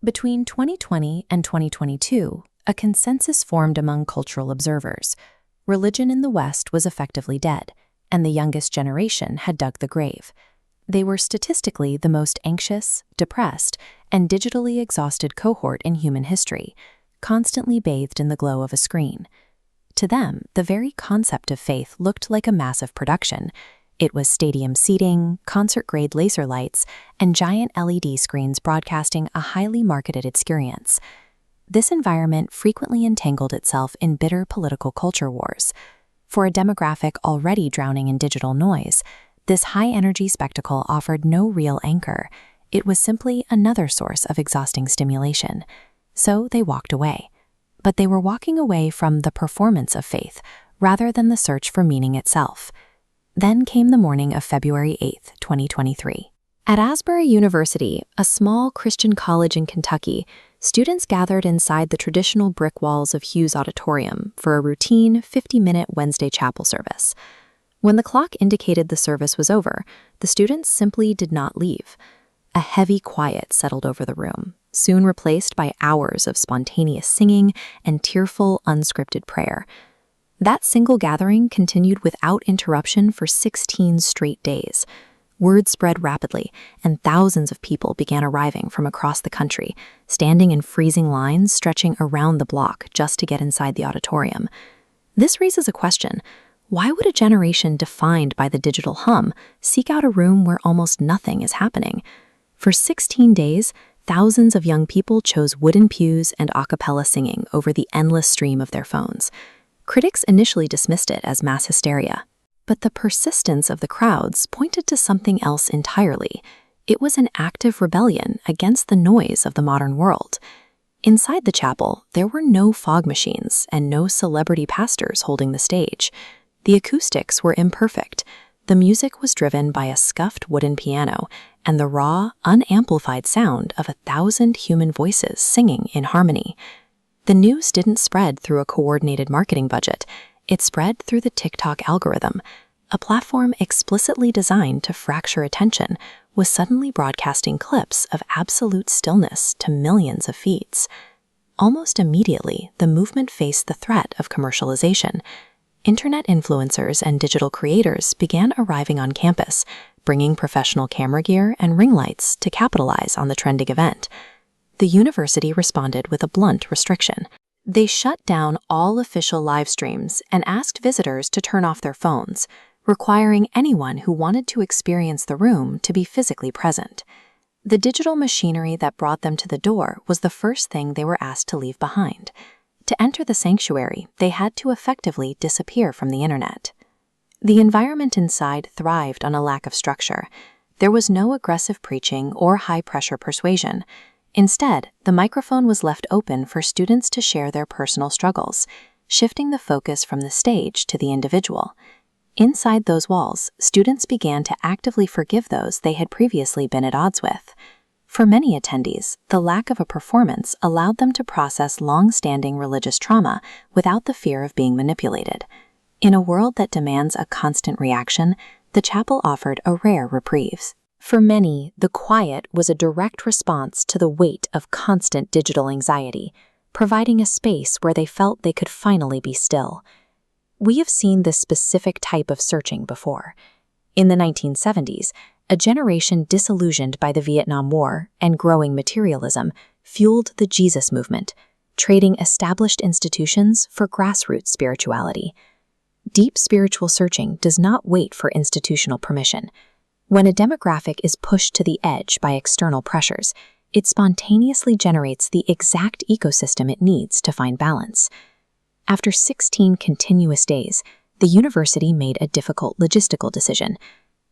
Between 2020 and 2022, a consensus formed among cultural observers. Religion in the West was effectively dead, and the youngest generation had dug the grave. They were statistically the most anxious, depressed, and digitally exhausted cohort in human history, constantly bathed in the glow of a screen. To them, the very concept of faith looked like a massive production. It was stadium seating, concert-grade laser lights, and giant LED screens broadcasting a highly marketed experience. This environment frequently entangled itself in bitter political culture wars. For a demographic already drowning in digital noise, this high-energy spectacle offered no real anchor. It was simply another source of exhausting stimulation. So they walked away. But they were walking away from the performance of faith, rather than the search for meaning itself. Then came the morning of February 8, 2023. At Asbury University, a small Christian college in Kentucky, students gathered inside the traditional brick walls of Hughes Auditorium for a routine 50-minute Wednesday chapel service. When the clock indicated the service was over, the students simply did not leave. A heavy quiet settled over the room, soon replaced by hours of spontaneous singing and tearful, unscripted prayer. That single gathering continued without interruption for 16 straight days. Word spread rapidly, and thousands of people began arriving from across the country, standing in freezing lines stretching around the block just to get inside the auditorium. This raises a question. Why would a generation defined by the digital hum seek out a room where almost nothing is happening? For 16 days, thousands of young people chose wooden pews and a cappella singing over the endless stream of their phones. Critics initially dismissed it as mass hysteria, but the persistence of the crowds pointed to something else entirely. It was an active rebellion against the noise of the modern world. Inside the chapel, there were no fog machines and no celebrity pastors holding the stage. The acoustics were imperfect. The music was driven by a scuffed wooden piano and the raw, unamplified sound of 1,000 human voices singing in harmony. The news didn't spread through a coordinated marketing budget. It spread through the TikTok algorithm. A platform explicitly designed to fracture attention was suddenly broadcasting clips of absolute stillness to millions of feeds. Almost immediately, the movement faced the threat of commercialization. Internet influencers and digital creators began arriving on campus, bringing professional camera gear and ring lights to capitalize on the trending event. The university responded with a blunt restriction. They shut down all official live streams and asked visitors to turn off their phones, requiring anyone who wanted to experience the room to be physically present. The digital machinery that brought them to the door was the first thing they were asked to leave behind. To enter the sanctuary, they had to effectively disappear from the internet. The environment inside thrived on a lack of structure. There was no aggressive preaching or high-pressure persuasion. Instead, the microphone was left open for students to share their personal struggles, shifting the focus from the stage to the individual. Inside those walls, students began to actively forgive those they had previously been at odds with. For many attendees, the lack of a performance allowed them to process long-standing religious trauma without the fear of being manipulated. In a world that demands a constant reaction, the chapel offered a rare reprieve. For many, the quiet was a direct response to the weight of constant digital anxiety, providing a space where they felt they could finally be still. We have seen this specific type of searching before. In the 1970s, a generation disillusioned by the Vietnam War and growing materialism fueled the Jesus movement, trading established institutions for grassroots spirituality. Deep spiritual searching does not wait for institutional permission. When a demographic is pushed to the edge by external pressures, it spontaneously generates the exact ecosystem it needs to find balance. After 16 continuous days, the university made a difficult logistical decision.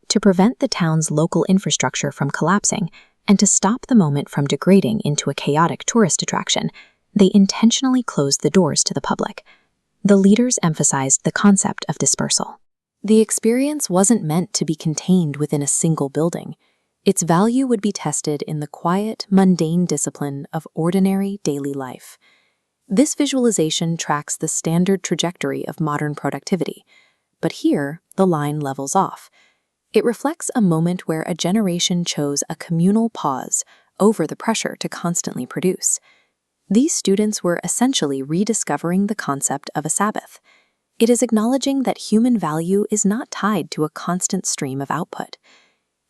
To prevent the town's local infrastructure from collapsing and to stop the moment from degrading into a chaotic tourist attraction, they intentionally closed the doors to the public. The leaders emphasized the concept of dispersal. The experience wasn't meant to be contained within a single building. Its value would be tested in the quiet, mundane discipline of ordinary daily life. This visualization tracks the standard trajectory of modern productivity, but here the line levels off. It reflects a moment where a generation chose a communal pause over the pressure to constantly produce. These students were essentially rediscovering the concept of a sabbath. It is acknowledging that human value is not tied to a constant stream of output.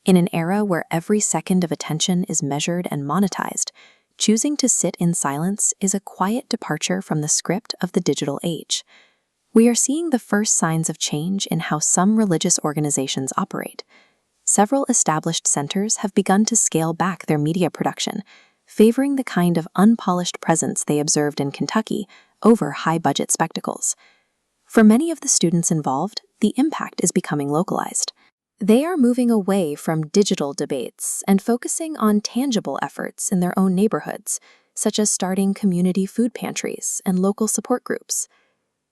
In an era where every second of attention is measured and monetized, choosing to sit in silence is a quiet departure from the script of the digital age. We are seeing the first signs of change in how some religious organizations operate. Several established centers have begun to scale back their media production, favoring the kind of unpolished presence they observed in Kentucky over high-budget spectacles. For many of the students involved, the impact is becoming localized. They are moving away from digital debates and focusing on tangible efforts in their own neighborhoods, such as starting community food pantries and local support groups.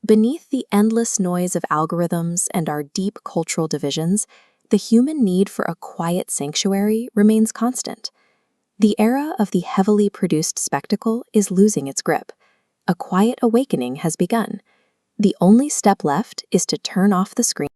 Beneath the endless noise of algorithms and our deep cultural divisions, the human need for a quiet sanctuary remains constant. The era of the heavily produced spectacle is losing its grip. A quiet awakening has begun. The only step left is to turn off the screen